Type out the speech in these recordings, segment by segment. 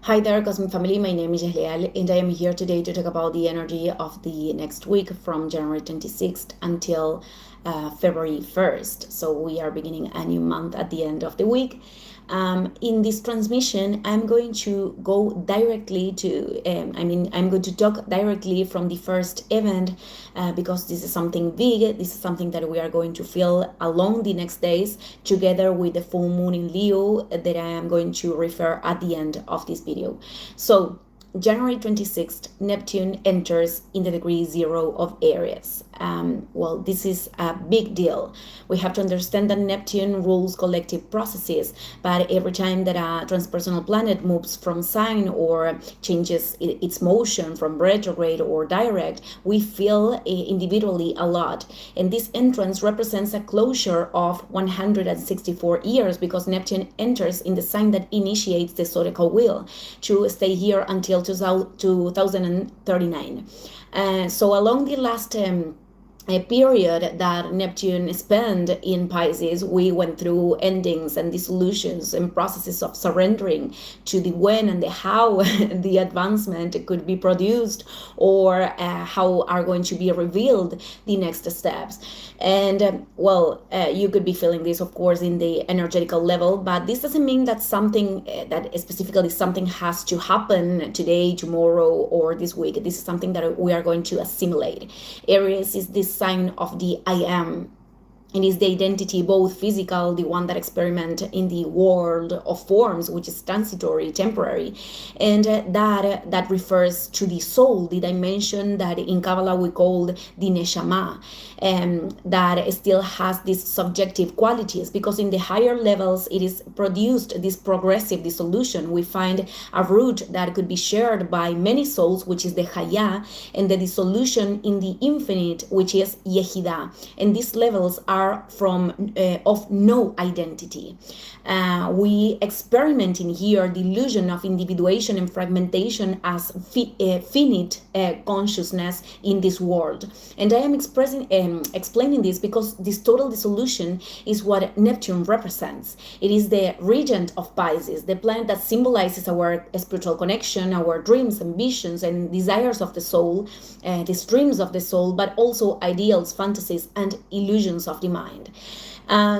Hi there, Cosmic Family. My name is Jehliel, and I am here today to talk about the energy of the next week from January 26th until February 1st. So we are beginning a new month at the end of the week. In this transmission, I'm going to go directly to, I'm going to talk directly from the first event because this is something big. This is something that we are going to feel along the next days together with the full moon in Leo that I am going to refer at the end of this video. So January 26th, Neptune enters in the degree 0 of Aries. Well, this is a big deal. We have to understand that Neptune rules collective processes, but every time that a transpersonal planet moves from sign or changes its motion from retrograde or direct, we feel individually a lot. And this entrance represents a closure of 164 years because Neptune enters in the sign that initiates the zodiacal wheel to stay here until 2039. So along the last a period that Neptune spent in Pisces, we went through endings and dissolutions and processes of surrendering to the when and the how the advancement could be produced or how are going to be revealed the next steps. And you could be feeling this, of course, in the energetical level, but this doesn't mean that something that specifically something has to happen today, tomorrow, or this week. This is something that we are going to assimilate. Aries is this sign of the I am. It is the identity, both physical, the one that experiment in the world of forms, which is transitory, temporary, and that refers to the soul, the dimension that in Kabbalah we call the neshama, that still has these subjective qualities, because in the higher levels it is produced this progressive dissolution. We find a root that could be shared by many souls, which is the Chaya, and the dissolution in the infinite, which is Yehidah. And these levels are from of no identity. We experiment in here the illusion of individuation and fragmentation as finite consciousness in this world. And I am explaining this because this total dissolution is what Neptune represents. It is the regent of Pisces, the planet that symbolizes our spiritual connection, our dreams, ambitions, and desires of the soul, the streams of the soul, but also ideals, fantasies, and illusions of the mind.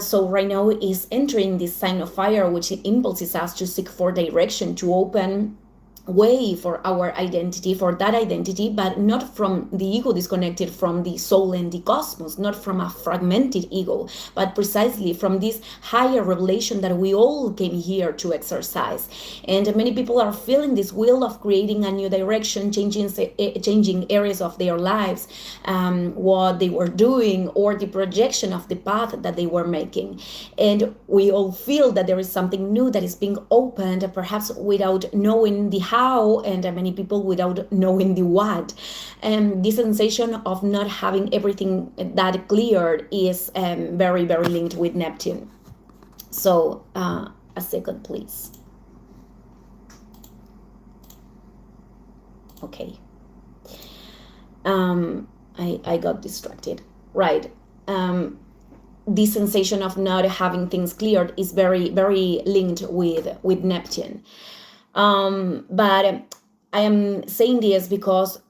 So right now is entering this sign of fire, which impulses us to seek for direction, to open way for our identity, for that identity, but not from the ego disconnected from the soul and the cosmos, not from a fragmented ego, but precisely from this higher revelation that we all came here to exercise. And many people are feeling this will of creating a new direction, changing areas of their lives, what they were doing, or the projection of the path that they were making. And we all feel that there is something new that is being opened, perhaps without knowing the how, and many people without knowing the what. And this sensation of not having everything that cleared is very, very linked with Neptune. So a second, please. Okay. I got distracted. Right. This sensation of not having things cleared is very, very linked with Neptune. But I am saying this because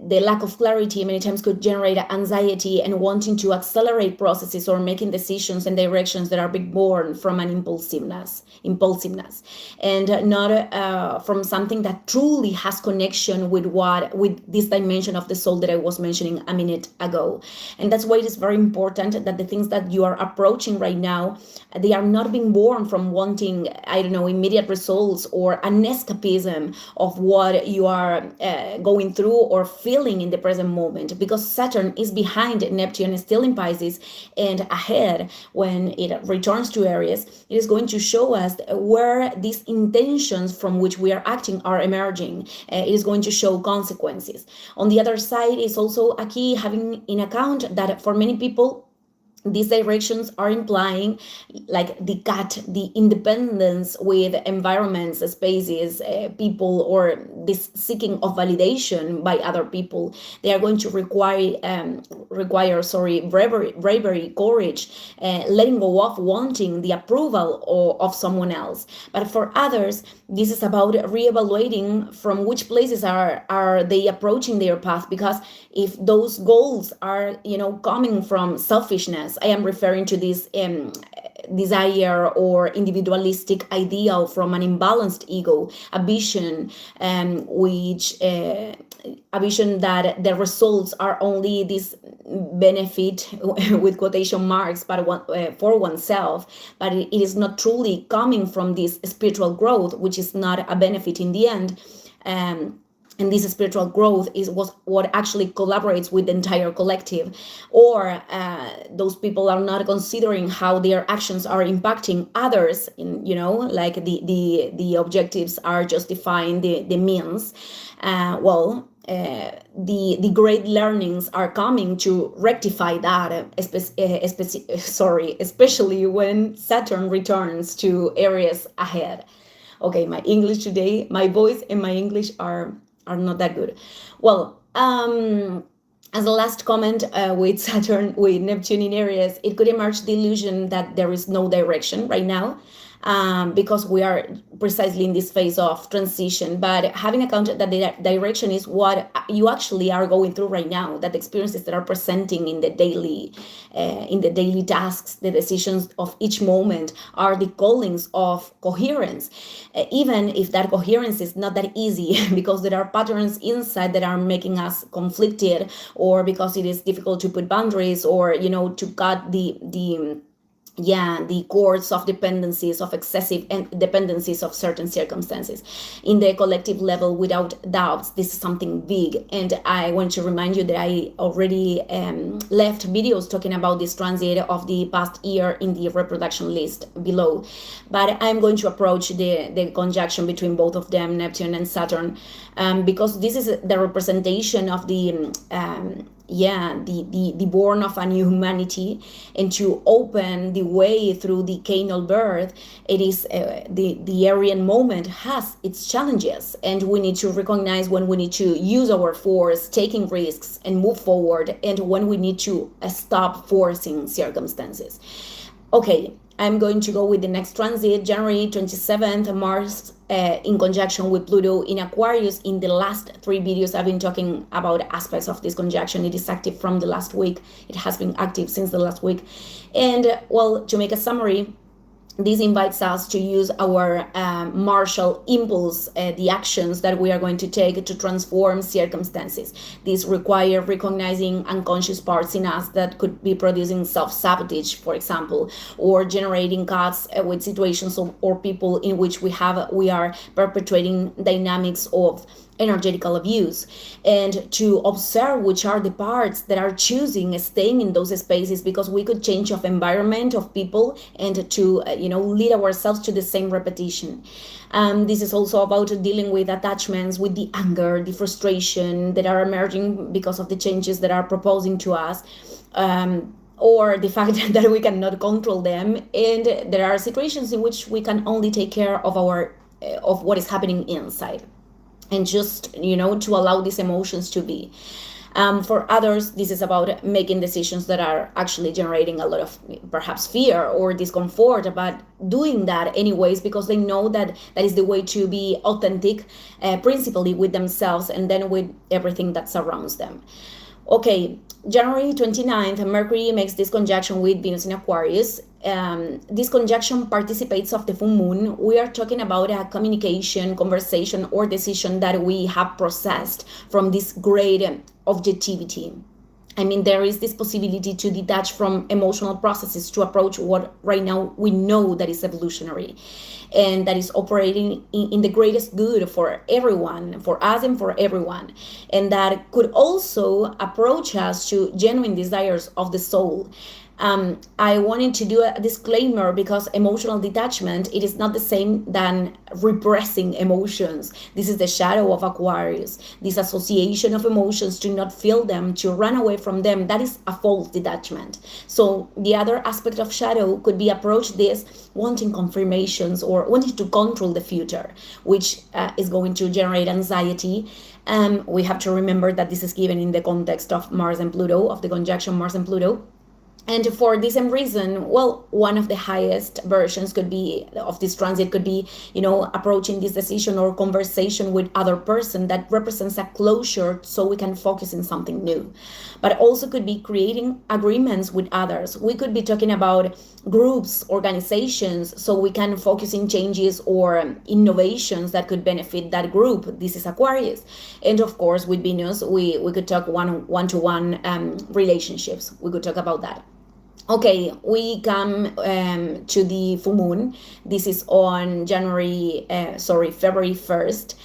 the lack of clarity many times could generate anxiety and wanting to accelerate processes or making decisions and directions that are being born from an impulsiveness, and not from something that truly has connection with this dimension of the soul that I was mentioning a minute ago. And that's why it is very important that the things that you are approaching right now, they are not being born from wanting, immediate results or an escapism of what you are going through or feeling in the present moment, because Saturn is behind Neptune, still in Pisces, and ahead when it returns to Aries, it is going to show us where these intentions from which we are acting are emerging. It is going to show consequences. On the other side is also a key having in account that for many people these directions are implying like the independence with environments, spaces, people, or this seeking of validation by other people. They are going to require bravery, courage, letting go of wanting the approval of someone else. But for others, this is about reevaluating from which places are they approaching their path, because if those goals are coming from selfishness, I am referring to this desire or individualistic ideal from an imbalanced ego, a vision a vision that the results are only this benefit with quotation marks, but for oneself, but it is not truly coming from this spiritual growth, which is not a benefit in the end. And this spiritual growth is what actually collaborates with the entire collective, or those people are not considering how their actions are impacting others. Like the objectives are justifying the means. The great learnings are coming to rectify that, especially when Saturn returns to Aries ahead. Okay, my English today, my voice and my English are not that good. Well, as a last comment, with Saturn, with Neptune in Aries, it could emerge the illusion that there is no direction right now, because we are precisely in this phase of transition. But having accounted that the direction is what you actually are going through right now, that the experiences that are presenting in the daily tasks, the decisions of each moment are the callings of coherence, even if that coherence is not that easy because there are patterns inside that are making us conflicted, or because it is difficult to put boundaries, or to cut the cords of dependencies, of excessive dependencies of certain circumstances. In the collective level, without doubts, this is something big. And I want to remind you that I already left videos talking about this transit of the past year in the reproduction list below. But I'm going to approach the conjunction between both of them, Neptune and Saturn, because this is the representation of the born of a new humanity, and to open the way through the canal birth. It is the Aryan moment has its challenges, and we need to recognize when we need to use our force, taking risks and move forward, and when we need to stop forcing circumstances. Okay, I'm going to go with the next transit, January 27th, Mars in conjunction with Pluto in Aquarius. In the last 3 videos, I've been talking about aspects of this conjunction. It is active from the last week. It has been active since the last week. And well, to make a summary, this invites us to use our martial impulse, the actions that we are going to take to transform circumstances. These require recognizing unconscious parts in us that could be producing self-sabotage, for example, or generating cuts with situations or people in which we are perpetuating dynamics of energetical abuse, and to observe which are the parts that are choosing staying in those spaces, because we could change of environment, of people, and to lead ourselves to the same repetition. This is also about dealing with attachments, with the anger, the frustration that are emerging because of the changes that are proposing to us, or the fact that we cannot control them, and there are situations in which we can only take care of what is happening inside, and just to allow these emotions to be. For others, this is about making decisions that are actually generating a lot of perhaps fear or discomfort, but doing that anyways because they know that is the way to be authentic, principally with themselves and then with everything that surrounds them. Okay, January 29th, Mercury makes this conjunction with Venus in Aquarius. This conjunction participates of the full moon. We are talking about a communication, conversation, or decision that we have processed from this great objectivity. I mean, there is this possibility to detach from emotional processes to approach what right now we know that is evolutionary and that is operating in the greatest good for everyone, for us and for everyone. And that could also approach us to genuine desires of the soul. I wanted to do a disclaimer because emotional detachment, it is not the same than repressing emotions. This is the shadow of Aquarius. This association of emotions, to not feel them, to run away from them, that is a false detachment. So the other aspect of shadow could be approach this wanting confirmations or wanting to control the future, which is going to generate anxiety. We have to remember that this is given in the context of Mars and Pluto, of the conjunction Mars and Pluto. And for the same reason, well, one of the highest versions could be of this transit could be, approaching this decision or conversation with other person that represents a closure, so we can focus in something new. But also could be creating agreements with others. We could be talking about groups, organizations, so we can focus in changes or innovations that could benefit that group. This is Aquarius. And of course, with Venus, we could talk one-to-one relationships. We could talk about that. Okay, we come to the full moon. This is on February 1st,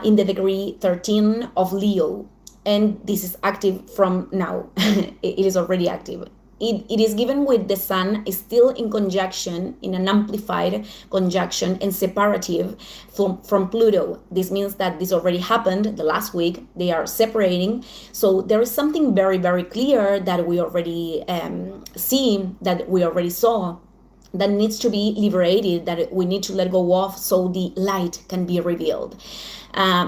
in the degree 13 of Leo. And this is active from now. It is already active. It is given with the sun still in conjunction, in an amplified conjunction and separative from Pluto. This means that this already happened the last week. They are separating. So there is something very, very clear that we already see, that we already saw, that needs to be liberated, that we need to let go of, so the light can be revealed.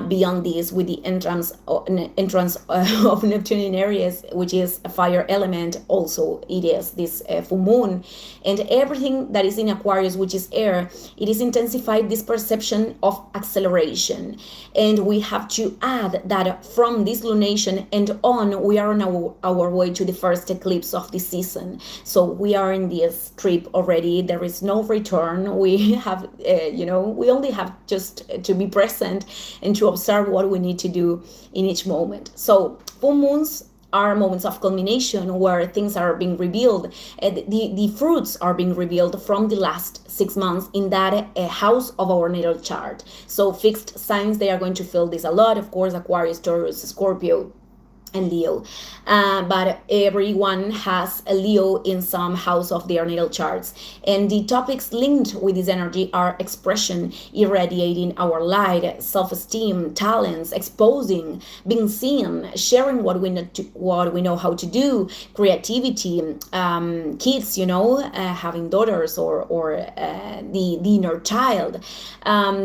Beyond this, with the entrance of Neptune in Aries, which is a fire element, also it is this full moon, and everything that is in Aquarius, which is air, it is intensified this perception of acceleration. And we have to add that from this lunation and on, we are on our way to the first eclipse of this season. So we are in this trip already. There is no return. We have, we only have just to be present and to observe what we need to do in each moment. So full moons are moments of culmination where things are being revealed. The fruits are being revealed from the last 6 months in that house of our natal chart. So fixed signs, they are going to feel this a lot. Of course, Aquarius, Taurus, Scorpio, and Leo, but everyone has a Leo in some house of their natal charts, and the topics linked with this energy are expression, irradiating our light, self-esteem, talents, exposing, being seen, sharing what we know how to do, creativity, kids, having daughters or the inner child,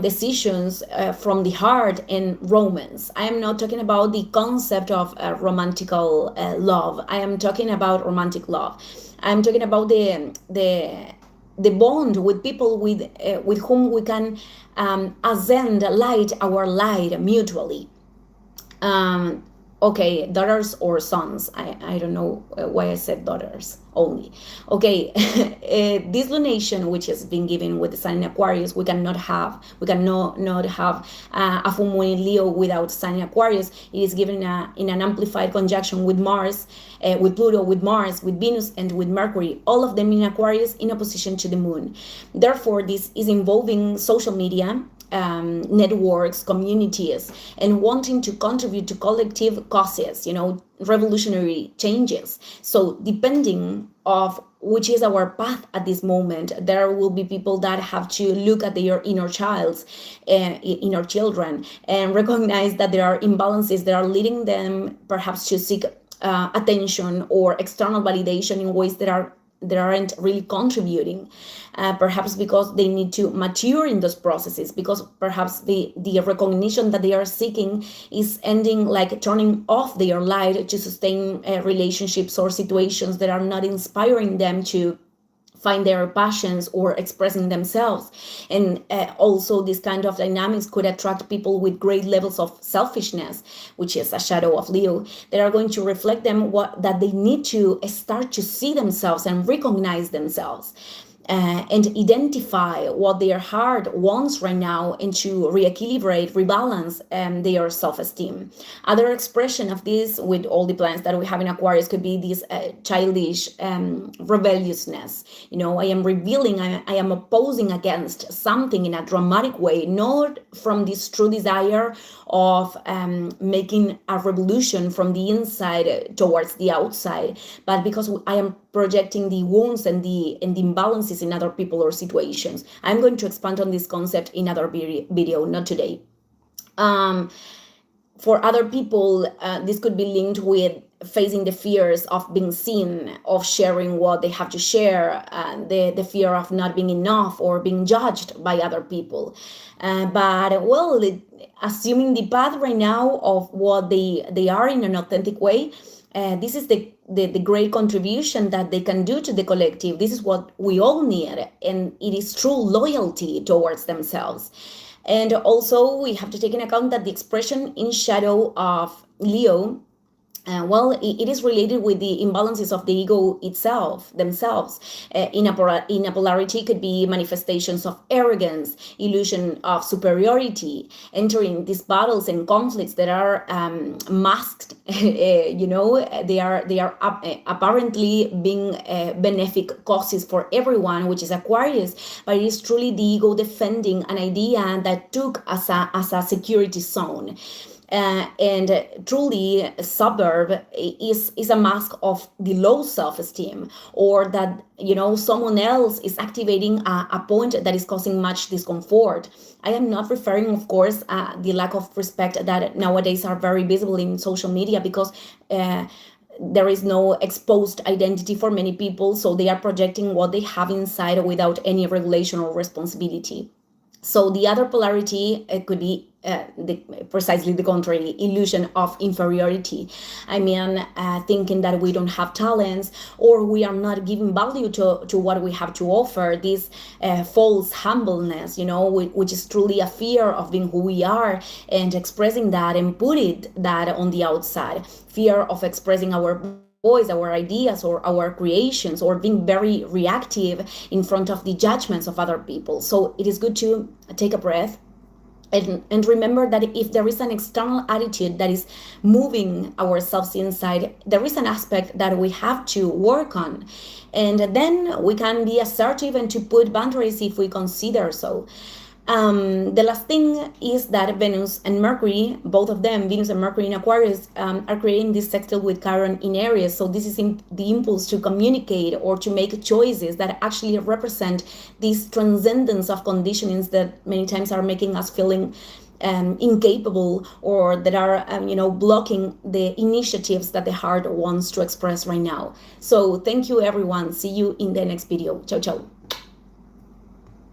decisions from the heart, and romance. I am not talking about the concept of romantical love. I am talking about romantic love. I'm talking about the bond with people with whom we can ascend light, our light mutually. Okay, daughters or sons. I don't know why I said daughters only. Okay, this lunation, which has been given with the sun in Aquarius, we cannot have a full moon in Leo without sun in Aquarius. It is given in an amplified conjunction with Mars, with Pluto, with Mars, with Venus, and with Mercury, all of them in Aquarius in opposition to the moon. Therefore, this is involving social media, networks, communities, and wanting to contribute to collective causes, revolutionary changes. So depending of which is our path at this moment, there will be people that have to look at their inner children, and recognize that there are imbalances that are leading them perhaps to seek attention or external validation in ways that aren't really contributing, perhaps because they need to mature in those processes, because perhaps the recognition that they are seeking is ending, like turning off their light to sustain relationships or situations that are not inspiring them to find their passions or expressing themselves. And also this kind of dynamics could attract people with great levels of selfishness, which is a shadow of Leo, that are going to reflect them that they need to start to see themselves and recognize themselves. And identify what their heart wants right now, and to reequilibrate, rebalance their self-esteem. Other expression of this, with all the plans that we have in Aquarius, could be this childish rebelliousness. I am revealing, I am opposing against something in a dramatic way, not from this true desire of making a revolution from the inside towards the outside, but because I am projecting the wounds and the imbalances in other people or situations. I'm going to expand on this concept in other video, not today. For other people, this could be linked with facing the fears of being seen, of sharing what they have to share, the fear of not being enough or being judged by other people. Assuming the path right now of what they are in an authentic way, this is the great contribution that they can do to the collective. This is what we all need, and it is true loyalty towards themselves. And also, we have to take into account that the expression in shadow of Leo, it is related with the imbalances of the ego themselves. In a polarity could be manifestations of arrogance, illusion of superiority, entering these battles and conflicts that are masked. They are apparently being benefic causes for everyone, which is Aquarius, but it is truly the ego defending an idea that took as a security zone. And truly, suburb is a mask of the low self-esteem, or that someone else is activating a point that is causing much discomfort. I am not referring, of course, the lack of respect that nowadays are very visible in social media, because there is no exposed identity for many people, so they are projecting what they have inside without any regulation or responsibility. So the other polarity, it could be precisely the contrary, illusion of inferiority. I mean, thinking that we don't have talents, or we are not giving value to what we have to offer. This false humbleness, which is truly a fear of being who we are and expressing that and putting that on the outside. Fear of expressing our voice, our ideas, or our creations, or being very reactive in front of the judgments of other people. So it is good to take a breath and remember that if there is an external attitude that is moving ourselves inside, there is an aspect that we have to work on. And then we can be assertive and to put boundaries if we consider so. The last thing is that Venus and Mercury, both of them, Venus and Mercury in Aquarius, are creating this sextile with Chiron in Aries. So this is the impulse to communicate or to make choices that actually represent this transcendence of conditionings that many times are making us feeling incapable, or that are blocking the initiatives that the heart wants to express right now. So thank you, everyone. See you in the next video. Ciao, ciao.